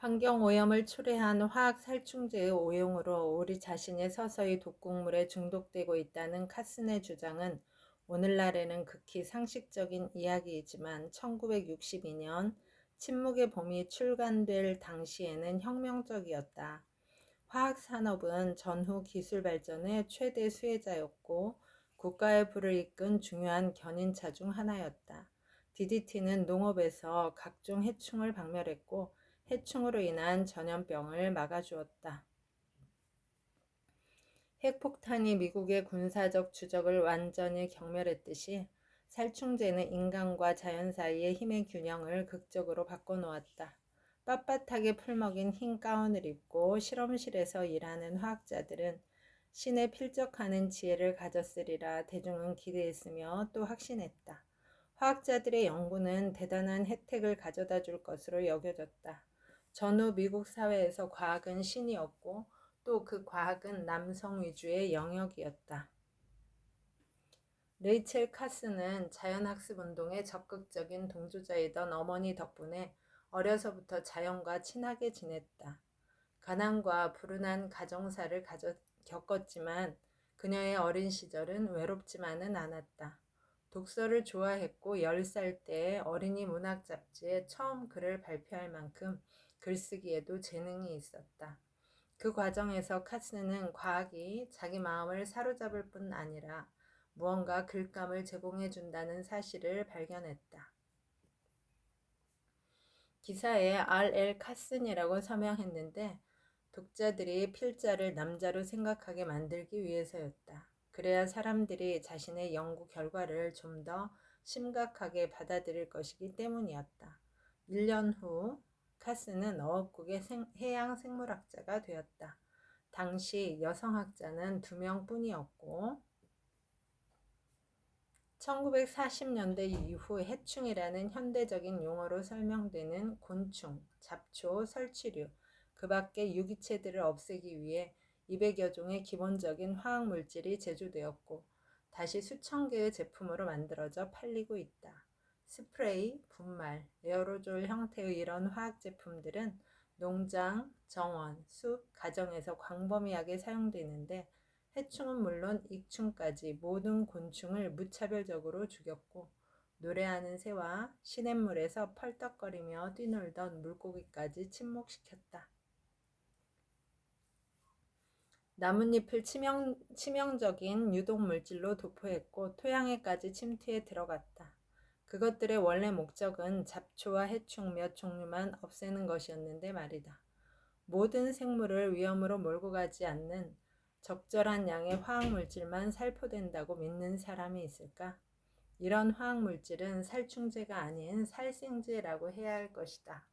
환경오염을 초래한 화학살충제의 오용으로 우리 자신이 서서히 독극물에 중독되고 있다는 카슨의 주장은 오늘날에는 극히 상식적인 이야기이지만 1962년 침묵의 봄이 출간될 당시에는 혁명적이었다. 화학산업은 전후 기술 발전의 최대 수혜자였고 국가의 부를 이끈 중요한 견인차 중 하나였다. DDT는 농업에서 각종 해충을 박멸했고 해충으로 인한 전염병을 막아주었다. 핵폭탄이 미국의 군사적 주적을 완전히 경멸했듯이 살충제는 인간과 자연 사이의 힘의 균형을 극적으로 바꿔놓았다. 빳빳하게 풀먹인 흰 가운을 입고 실험실에서 일하는 화학자들은 신에 필적하는 지혜를 가졌으리라 대중은 기대했으며 또 확신했다. 화학자들의 연구는 대단한 혜택을 가져다 줄 것으로 여겨졌다. 전후 미국 사회에서 과학은 신이었고 또 그 과학은 남성 위주의 영역이었다. 레이첼 카스는 자연학습 운동의 적극적인 동조자이던 어머니 덕분에 어려서부터 자연과 친하게 지냈다. 가난과 불운한 가정사를 겪었지만 그녀의 어린 시절은 외롭지만은 않았다. 독서를 좋아했고 10살 때 어린이 문학 잡지에 처음 글을 발표할 만큼 글쓰기에도 재능이 있었다. 그 과정에서 카스는 과학이 자기 마음을 사로잡을 뿐 아니라 무언가 글감을 제공해 준다는 사실을 발견했다. 기사에 R.L. 카슨이라고 서명했는데 독자들이 필자를 남자로 생각하게 만들기 위해서였다. 그래야 사람들이 자신의 연구 결과를 좀 더 심각하게 받아들일 것이기 때문이었다. 1년 후 카슨은 어업국의 해양 생물학자가 되었다. 당시 여성학자는 2명뿐이었고 1940년대 이후 해충이라는 현대적인 용어로 설명되는 곤충, 잡초, 설치류, 그 밖의 유기체들을 없애기 위해 200여 종의 기본적인 화학물질이 제조되었고 다시 수천 개의 제품으로 만들어져 팔리고 있다. 스프레이, 분말, 에어로졸 형태의 이런 화학제품들은 농장, 정원, 숲, 가정에서 광범위하게 사용되는데 해충은 물론 익충까지 모든 곤충을 무차별적으로 죽였고 노래하는 새와 시냇물에서 펄떡거리며 뛰놀던 물고기까지 침묵시켰다. 나뭇잎을 치명적인 유독물질로 도포했고 토양에까지 침투해 들어갔다. 그것들의 원래 목적은 잡초와 해충 몇 종류만 없애는 것이었는데 말이다. 모든 생물을 위험으로 몰고 가지 않는 적절한 양의 화학물질만 살포된다고 믿는 사람이 있을까? 이런 화학물질은 살충제가 아닌 살생제라고 해야 할 것이다.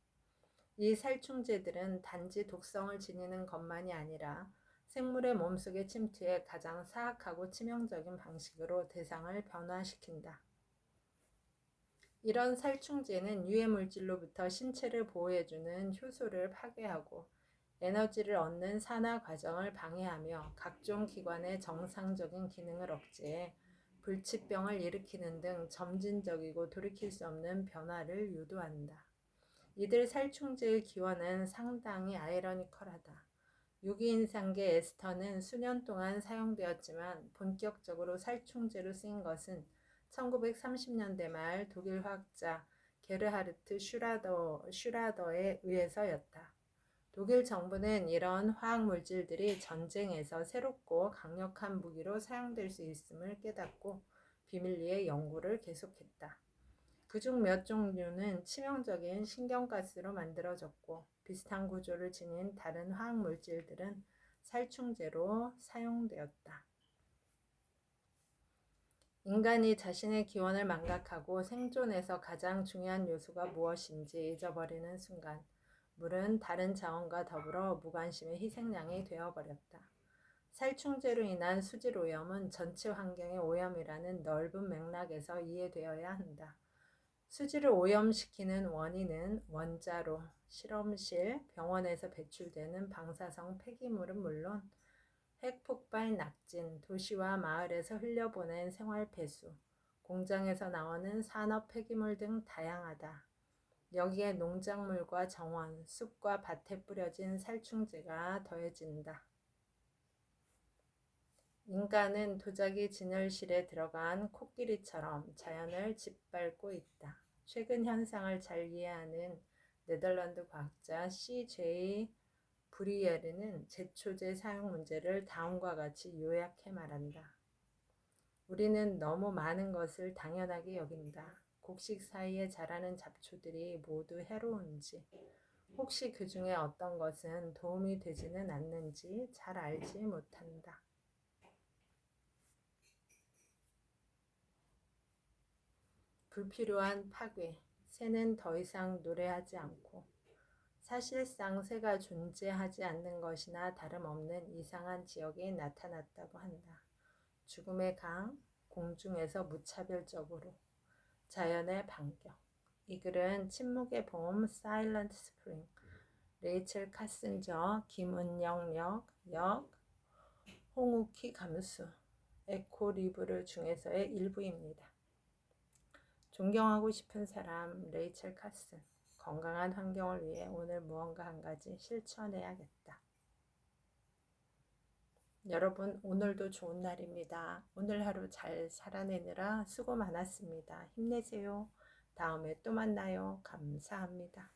이 살충제들은 단지 독성을 지니는 것만이 아니라 생물의 몸속에 침투해 가장 사악하고 치명적인 방식으로 대상을 변화시킨다. 이런 살충제는 유해물질로부터 신체를 보호해주는 효소를 파괴하고 에너지를 얻는 산화 과정을 방해하며 각종 기관의 정상적인 기능을 억제해 불치병을 일으키는 등 점진적이고 돌이킬 수 없는 변화를 유도한다. 이들 살충제의 기원은 상당히 아이러니컬하다. 유기인상계 에스터는 수년 동안 사용되었지만 본격적으로 살충제로 쓰인 것은 1930년대 말 독일 화학자 게르하르트 슈라더에 의해서였다. 독일 정부는 이런 화학물질들이 전쟁에서 새롭고 강력한 무기로 사용될 수 있음을 깨닫고 비밀리에 연구를 계속했다. 그중 몇 종류는 치명적인 신경가스로 만들어졌고 비슷한 구조를 지닌 다른 화학물질들은 살충제로 사용되었다. 인간이 자신의 기원을 망각하고 생존에서 가장 중요한 요소가 무엇인지 잊어버리는 순간 물은 다른 자원과 더불어 무관심의 희생양이 되어버렸다. 살충제로 인한 수질 오염은 전체 환경의 오염이라는 넓은 맥락에서 이해되어야 한다. 수질을 오염시키는 원인은 원자로, 실험실, 병원에서 배출되는 방사성 폐기물은 물론 핵폭발 낙진, 도시와 마을에서 흘려보낸 생활 폐수, 공장에서 나오는 산업 폐기물 등 다양하다. 여기에 농작물과 정원, 숲과 밭에 뿌려진 살충제가 더해진다. 인간은 도자기 진열실에 들어간 코끼리처럼 자연을 짓밟고 있다. 최근 현상을 잘 이해하는 네덜란드 과학자 C.J. 브리에르는 제초제 사용 문제를 다음과 같이 요약해 말한다. 우리는 너무 많은 것을 당연하게 여긴다. 곡식 사이에 자라는 잡초들이 모두 해로운지, 혹시 그 중에 어떤 것은 도움이 되지는 않는지 잘 알지 못한다. 불필요한 파괴. 새는 더 이상 노래하지 않고 사실상 새가 존재하지 않는 것이나 다름없는 이상한 지역에 나타났다고 한다. 죽음의 강, 공중에서 무차별적으로 자연의 반격. 이 글은 침묵의 봄, Silent Spring, 레이첼 카슨저, 김은영 역, 홍우키 감수, 에코 리브르 중에서의 일부입니다. 존경하고 싶은 사람, 레이첼 카슨. 건강한 환경을 위해 오늘 무언가 한 가지 실천해야겠다. 여러분, 오늘도 좋은 날입니다. 오늘 하루 잘 살아내느라 수고 많았습니다. 힘내세요. 다음에 또 만나요. 감사합니다.